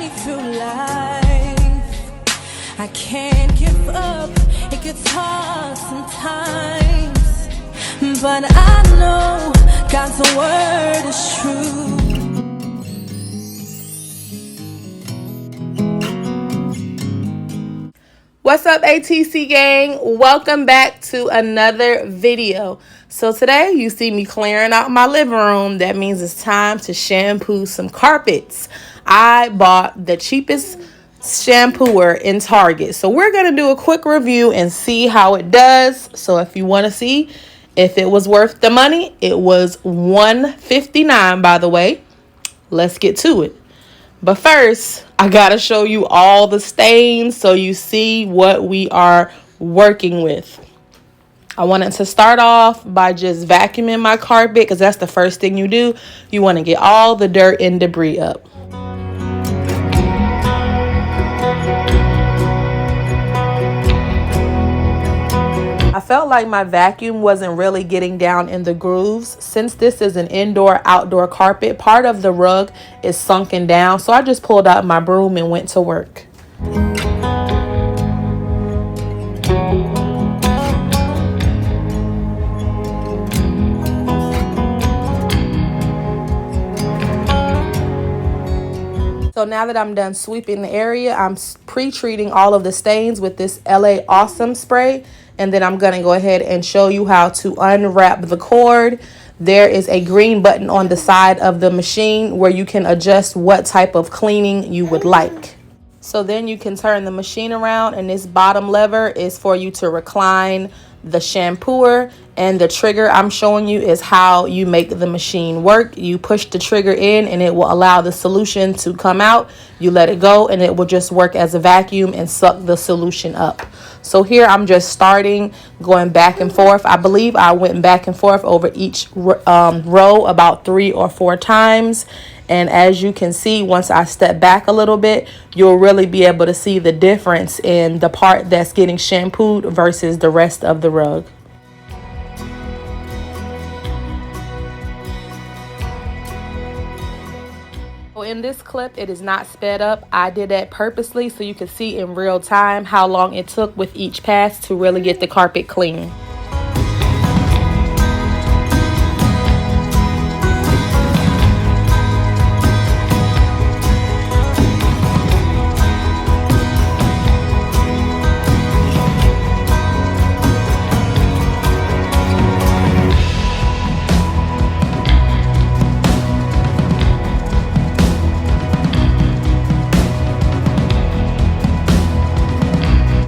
journey through life. I can't give up, it gets hard sometimes, but I know God's word is true. What's up, ATC gang? Welcome back to another video. So today you see me clearing out my living room. That means it's time to shampoo some carpets. I bought the cheapest shampooer in Target. So we're going to do a quick review and see how it does. So if you want to see if it was worth the money, it was $159, by the way. Let's get to it. But first, I gotta show you all the stains so you see what we are working with. I wanted to start off by just vacuuming my carpet because that's the first thing you do. You want to get all the dirt and debris up. I felt like my vacuum wasn't really getting down in the grooves. Since this is an indoor-outdoor carpet, part of the rug is sunken down. So I just pulled out my broom and went to work. So now that I'm done sweeping the area, I'm pre-treating all of the stains with this LA Awesome spray. And then I'm going to go ahead and show you how to unwrap the cord. There is a green button on the side of the machine where you can adjust what type of cleaning you would like. So then you can turn the machine around, and this bottom lever is for you to recline the shampooer, and the trigger I'm showing you is how you make the machine work. You push the trigger in and it will allow the solution to come out. You let it go and it will just work as a vacuum and suck the solution up. So here I'm just starting going back and forth. I believe I went back and forth over each row about 3 or 4 times. And as you can see, once I step back a little bit, you'll really be able to see the difference in the part that's getting shampooed versus the rest of the rug. In this clip, it is not sped up. I did that purposely so you can see in real time how long it took with each pass to really get the carpet clean.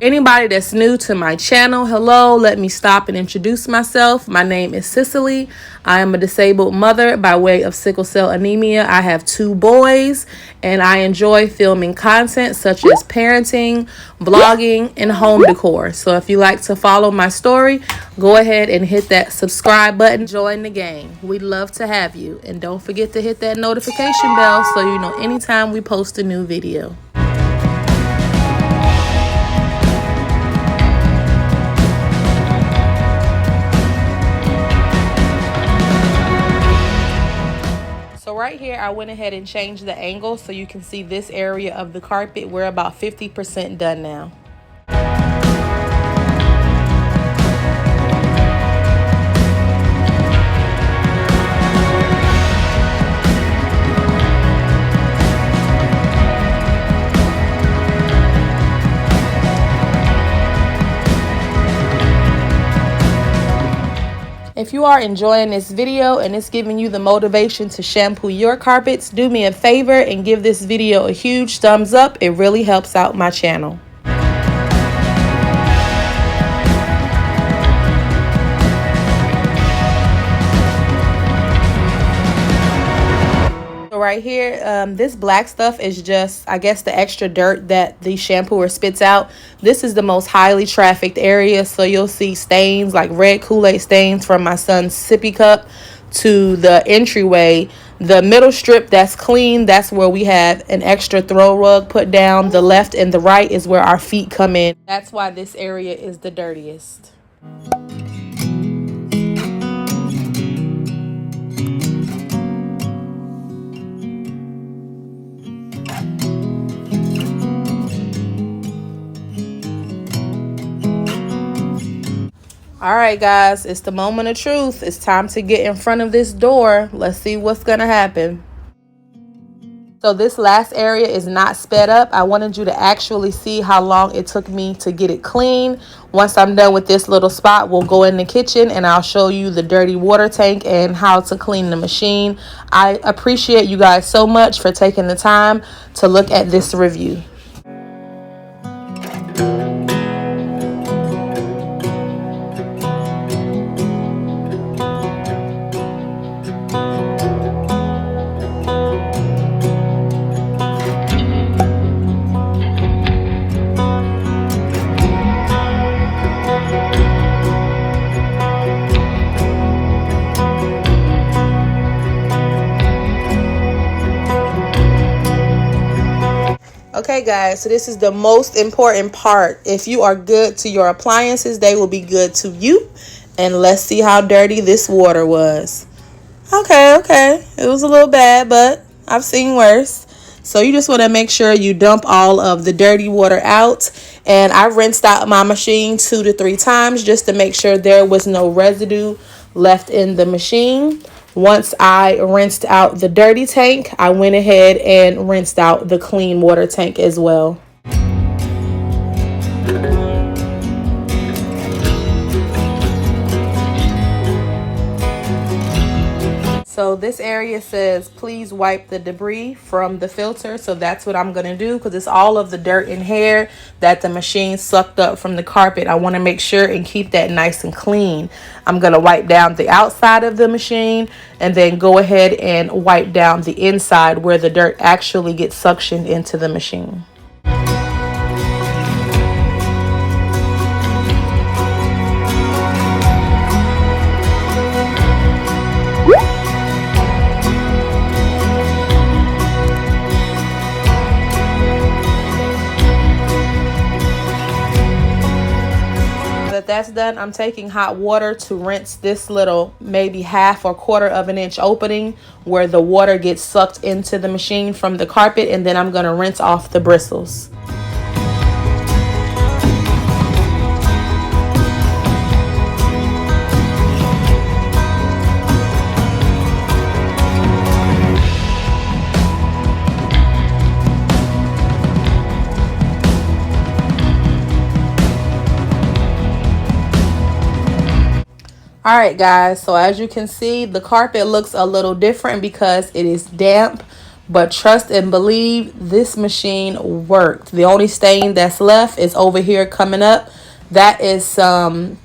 Anybody that's new to my channel, hello, let me stop and introduce myself. My name is Cicely. I am a disabled mother by way of sickle cell anemia. I have 2 boys, and I enjoy filming content such as parenting, vlogging, and home decor. So if you like to follow my story, go ahead and hit that subscribe button. Join the gang. We'd love to have you. And don't forget to hit that notification bell so you know anytime we post a new video. So right here, I went ahead and changed the angle so you can see this area of the carpet. We're about 50% done now. If you are enjoying this video and it's giving you the motivation to shampoo your carpets, do me a favor and give this video a huge thumbs up. It really helps out my channel. So right here, this black stuff is just, I guess, the extra dirt that the shampooer spits out. This is the most highly trafficked area, so you'll see stains like red Kool-Aid stains from my son's sippy cup to the entryway. The middle strip that's clean, that's where we have an extra throw rug put down. The left and the right is where our feet come in. That's why this area is the dirtiest. All right, guys, it's the moment of truth. It's time to get in front of this door. Let's see what's gonna happen. So this last area is not sped up. I wanted you to actually see how long it took me to get it clean. Once I'm done with this little spot, we'll go in the kitchen and I'll show you the dirty water tank and how to clean the machine. I appreciate you guys so much for taking the time to look at this review. Okay, guys, so this is the most important part. If you are good to your appliances, they will be good to you. And let's see how dirty this water was. Okay, it was a little bad, but I've seen worse. So you just want to make sure you dump all of the dirty water out. And I rinsed out my machine 2 to 3 times just to make sure there was no residue left in the machine. Once I rinsed out the dirty tank, I went ahead and rinsed out the clean water tank as well. So this area says, please wipe the debris from the filter. So that's what I'm going to do because it's all of the dirt and hair that the machine sucked up from the carpet. I want to make sure and keep that nice and clean. I'm going to wipe down the outside of the machine and then go ahead and wipe down the inside where the dirt actually gets suctioned into the machine. That's done, I'm taking hot water to rinse this little maybe 1/2 or 1/4 of an inch opening where the water gets sucked into the machine from the carpet, and then I'm going to rinse off the bristles. All right, guys, so as you can see, the carpet looks a little different because it is damp, but trust and believe this machine worked. The only stain that's left is over here coming up. That is some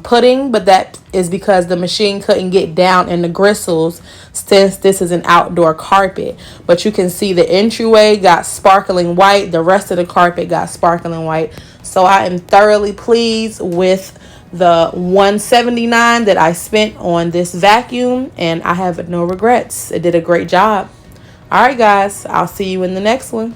pudding, but that is because the machine couldn't get down in the gristles since this is an outdoor carpet. But you can see the entryway got sparkling white. The rest of the carpet got sparkling white. So I am thoroughly pleased with the $179 that I spent on this vacuum, and I have no regrets. It did a great job. All right, guys, I'll see you in the next one.